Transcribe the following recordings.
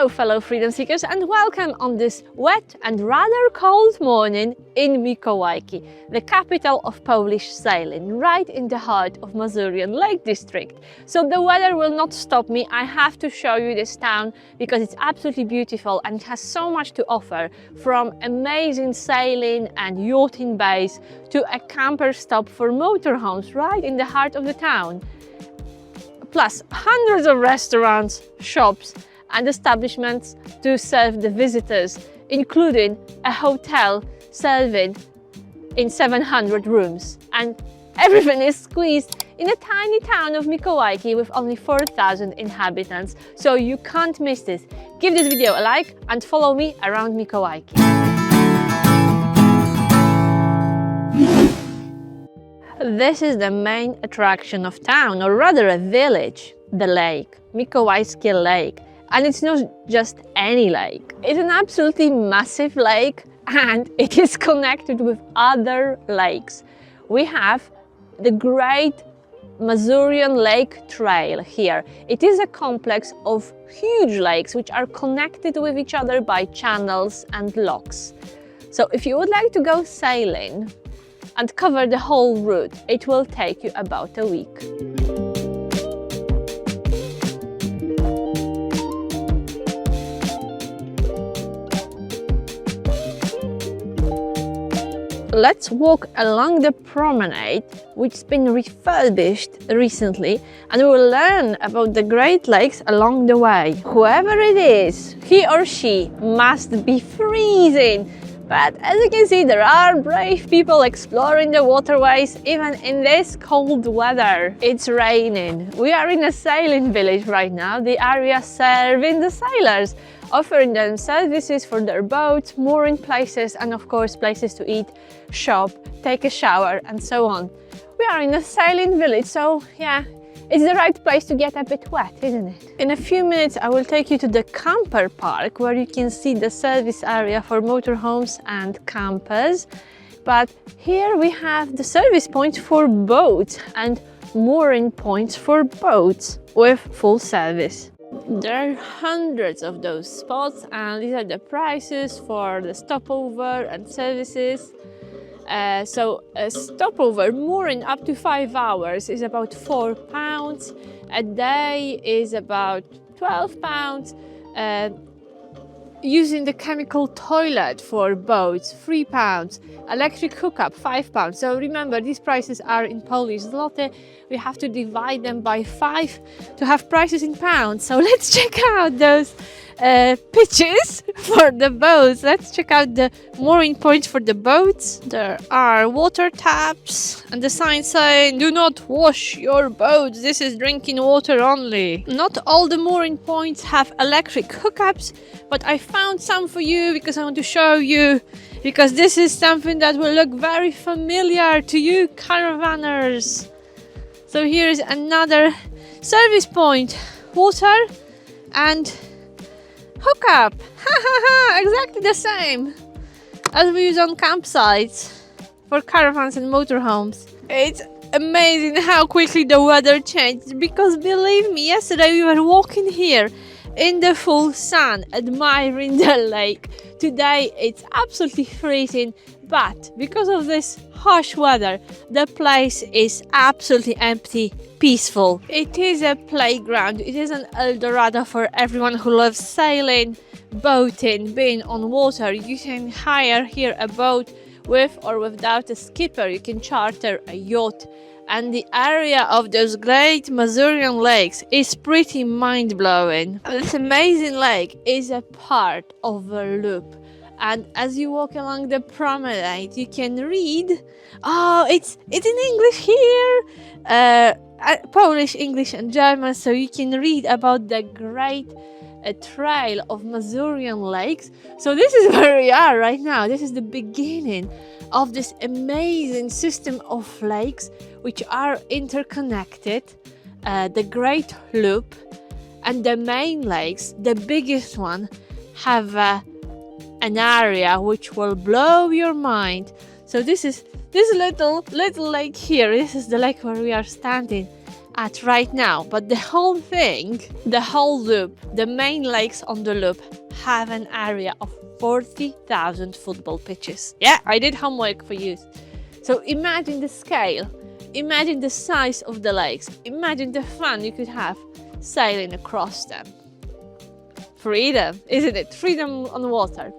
Hello fellow freedom seekers and welcome on this wet and rather cold morning in Mikołajki, the capital of Polish sailing, right in the heart of Masurian Lake District. So the weather will not stop me. I have to show you this town because it's absolutely beautiful and it has so much to offer, from amazing sailing and yachting bays to a camper stop for motorhomes right in the heart of the town. Plus hundreds of restaurants, shops and establishments to serve the visitors, including a hotel serving in 700 rooms. And everything is squeezed in a tiny town of Mikołajki with only 4,000 inhabitants. So you can't miss this. Give this video a like and follow me around Mikołajki. This is the main attraction of town, or rather a village, the lake, Mikołajski Lake. And it's not just any lake. It's an absolutely massive lake and it is connected with other lakes. We have the great Masurian Lake Trail here. It is a complex of huge lakes which are connected with each other by channels and locks. So if you would like to go sailing and cover the whole route, it will take you about a week. Let's walk along the promenade, which's been refurbished recently, and we will learn about the Great Lakes along the way. Whoever it is, he or she must be freezing. But as you can see, there are brave people exploring the waterways even in this cold weather. It's raining. We are in a sailing village right now, the area serving the sailors, offering them services for their boats, mooring places, and of course places to eat, shop, take a shower, and so on. We are in a sailing village, so yeah, it's the right place to get a bit wet, isn't it? In a few minutes I will take you to the camper park where you can see the service area for motorhomes and campers. But here we have the service points for boats and mooring points for boats with full service. There are hundreds of those spots and these are the prices for the stopover and services. So a stopover mooring up to 5 hours is about £4. A day is about £12. Using the chemical toilet for boats, £3. Electric hookup, £5. So remember, these prices are in Polish zloty. We have to divide them by 5 to have prices in pounds. So let's check out those pitches for the boats. Let's check out the mooring points for the boats. There are water taps and the sign saying, "Do not wash your boats. This is drinking water only." Not all the mooring points have electric hookups, but I found some for you because I want to show you, because this is something that will look very familiar to you caravanners. So here is another service point, water and hookup. Exactly the same as we use on campsites for caravans and motorhomes. It's amazing how quickly the weather changed, because believe me, yesterday we were walking here in the full sun admiring the lake. Today it's absolutely freezing, but because of this harsh weather the place is absolutely empty, peaceful. It is a playground, it is an Eldorado for everyone who loves sailing, boating, being on water. You can hire here a boat with or without a skipper. You can charter a yacht. And the area of those great Masurian lakes is pretty mind-blowing. This amazing lake is a part of a loop. And as you walk along the promenade, you can read, it's in English here, Polish, English and German, so you can read about the great trail of Masurian lakes. So this is where we are right now. This is the beginning of this amazing system of lakes which are interconnected, the Great Loop, and the main lakes, the biggest one, have an area which will blow your mind. So this is this little lake here. This is the lake where we are standing, at right now, but the whole thing, the whole loop, the main lakes on the loop have an area of 40,000 football pitches. Yeah, I did homework for you. So imagine the scale, imagine the size of the lakes, imagine the fun you could have sailing across them. Freedom, isn't it? Freedom on water.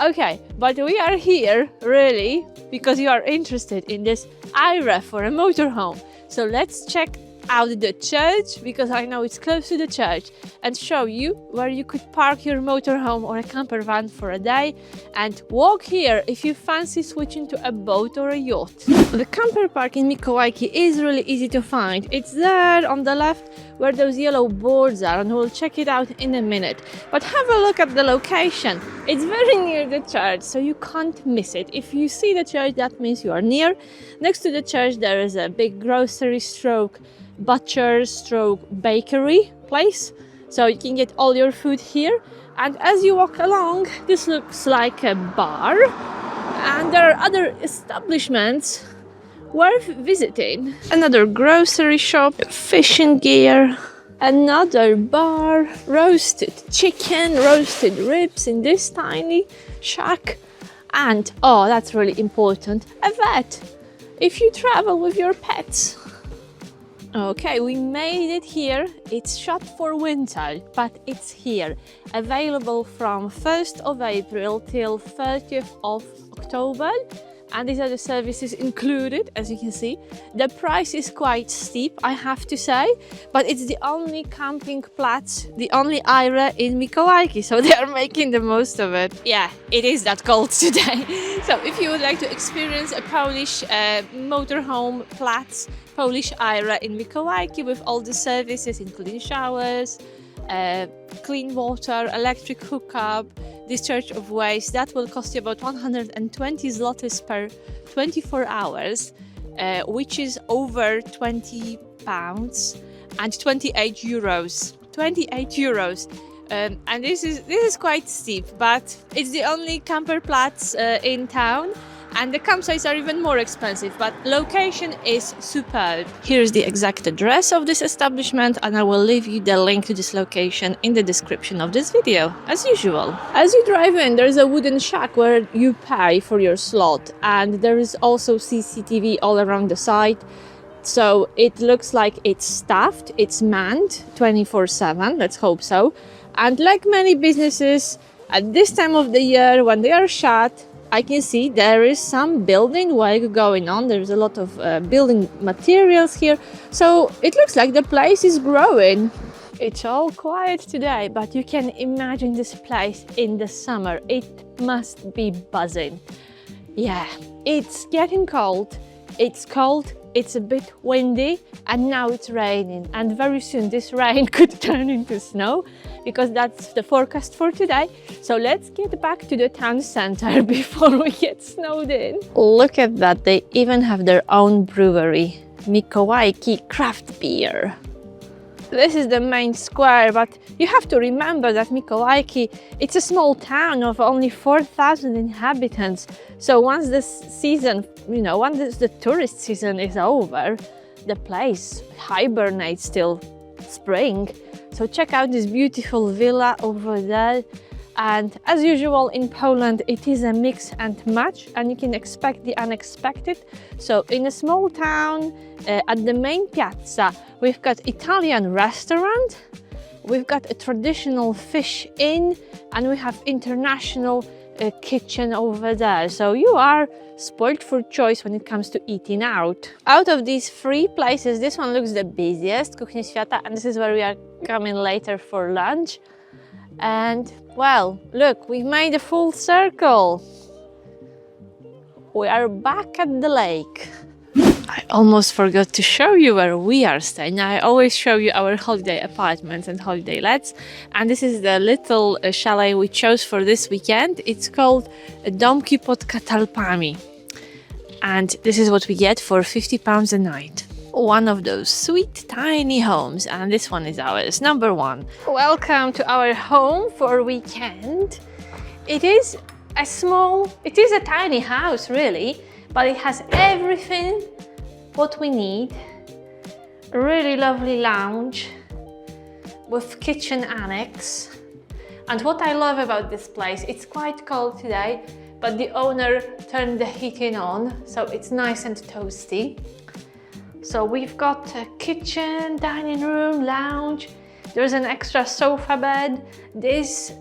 Okay, but we are here really because you are interested in this IRA for a motorhome. So let's check out the church, because I know it's close to the church, and show you where you could park your motorhome or a camper van for a day and walk here if you fancy switching to a boat or a yacht. The camper park in Mikołajki is really easy to find. It's there on the left where those yellow boards are, and we'll check it out in a minute. But have a look at the location. It's very near the church, so you can't miss it. If you see the church, that means you are near. Next to the church there is a big grocery stroke butcher stroke bakery place, so you can get all your food here. And as you walk along, this looks like a bar, and there are other establishments worth visiting. Another grocery shop, fishing gear, another bar, roasted chicken, roasted ribs in this tiny shack, and oh, that's really important, a vet if you travel with your pets. Okay, we made it here. It's shut for winter, but it's here. Available from 1st of April till 30th of October. And these are the services included, as you can see. The price is quite steep, I have to say, but it's the only camping Platz, the only IRA in Mikołajki, so they are making the most of it. Yeah, it is that cold today. So if you would like to experience a Polish motorhome Platz, Polish IRA in Mikołajki with all the services, including showers, clean water, electric hookup, discharge of waste, that will cost you about 120 zlotys per 24 hours, which is over 20 pounds and 28 euros. 28 euros. And this is quite steep, but it's the only camper Platz in town. And the campsites are even more expensive, but location is superb. Here's the exact address of this establishment, and I will leave you the link to this location in the description of this video, as usual. As you drive in, there's a wooden shack where you pay for your slot, and there is also CCTV all around the site. So it looks like it's staffed, it's manned 24/7, let's hope so. And like many businesses, at this time of the year when they are shut, I can see there is some building work going on. There's a lot of building materials here. So it looks like the place is growing. It's all quiet today, but you can imagine this place in the summer. It must be buzzing. Yeah, it's getting cold. It's cold, it's a bit windy, and now it's raining. And very soon this rain could turn into snow, because that's the forecast for today. So let's get back to the town center before we get snowed in. Look at that, they even have their own brewery, Mikołajki craft beer. This is the main square, but you have to remember that Mikołajki, it's a small town of only 4,000 inhabitants. So once this season, once the tourist season is over, the place hibernates till spring. So check out this beautiful villa over there. And as usual in Poland, it is a mix and match, and you can expect the unexpected. So in a small town, at the main piazza, we've got Italian restaurant, we've got a traditional fish inn, and we have international kitchen over there. So you are spoiled for choice when it comes to eating out. Out of these three places, this one looks the busiest, Kuchnia Świata, and this is where we are coming later for lunch. And well, look, we've made a full circle. We are back at the lake. I almost forgot to show you where we are staying. I always show you our holiday apartments and holiday lets. And this is the little chalet we chose for this weekend. It's called Domki pod Katalpami. And this is what we get for £50 a night. One of those sweet tiny homes, and this one is ours, number one. Welcome to our home for weekend. It is a tiny house really, but it has everything what we need. a really lovely lounge with kitchen annex. And what I love about this place, it's quite cold today, but the owner turned the heating on, so it's nice and toasty. So we've got a kitchen, dining room, lounge. There's an extra sofa bed. This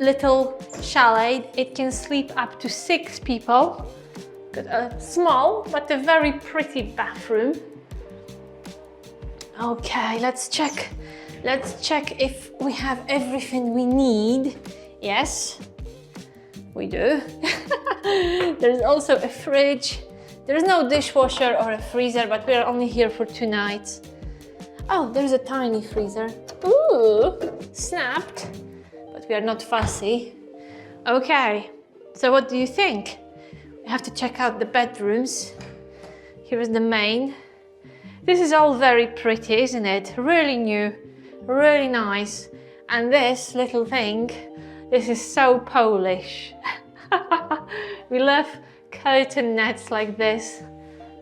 little chalet, it can sleep up to 6 people. Got a small but a very pretty bathroom. Okay, let's check if we have everything we need. Yes, we do. There's also a fridge. There's no dishwasher or a freezer, but we're only here for 2 nights. Oh, there's a tiny freezer. Ooh, snapped, but we are not fussy. Okay, so what do you think? We have to check out the bedrooms. Here is the main. This is all very pretty, isn't it? Really new, really nice. And this little thing, this is so Polish. We love curtain nets like this.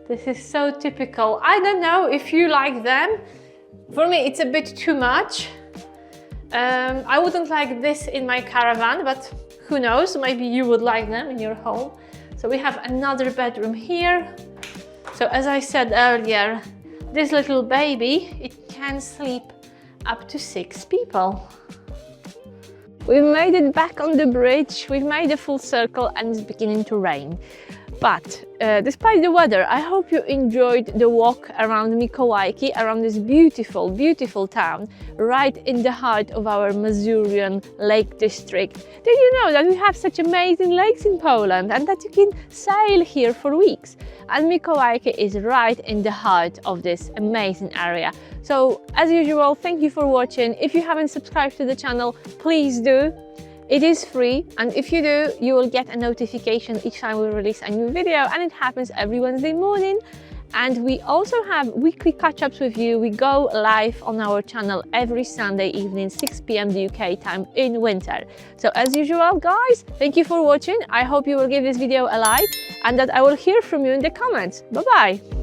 This is so typical. I don't know if you like them. For me, it's a bit too much. I wouldn't like this in my caravan, but who knows, maybe you would like them in your home. So we have another bedroom here. So as I said earlier, this little baby, it can sleep up to 6 people. We've made it back on the bridge, we've made a full circle and it's beginning to rain. But despite the weather, I hope you enjoyed the walk around Mikołajki, around this beautiful, beautiful town, right in the heart of our Masurian Lake District. Did you know that we have such amazing lakes in Poland and that you can sail here for weeks? And Mikołajki is right in the heart of this amazing area. So, as usual, thank you for watching. If you haven't subscribed to the channel, please do. It is free, and if you do, you will get a notification each time we release a new video, and it happens every Wednesday morning. And we also have weekly catch-ups with you. We go live on our channel every Sunday evening, 6 p.m. the UK time in winter. So as usual, guys, thank you for watching. I hope you will give this video a like and that I will hear from you in the comments. Bye-bye.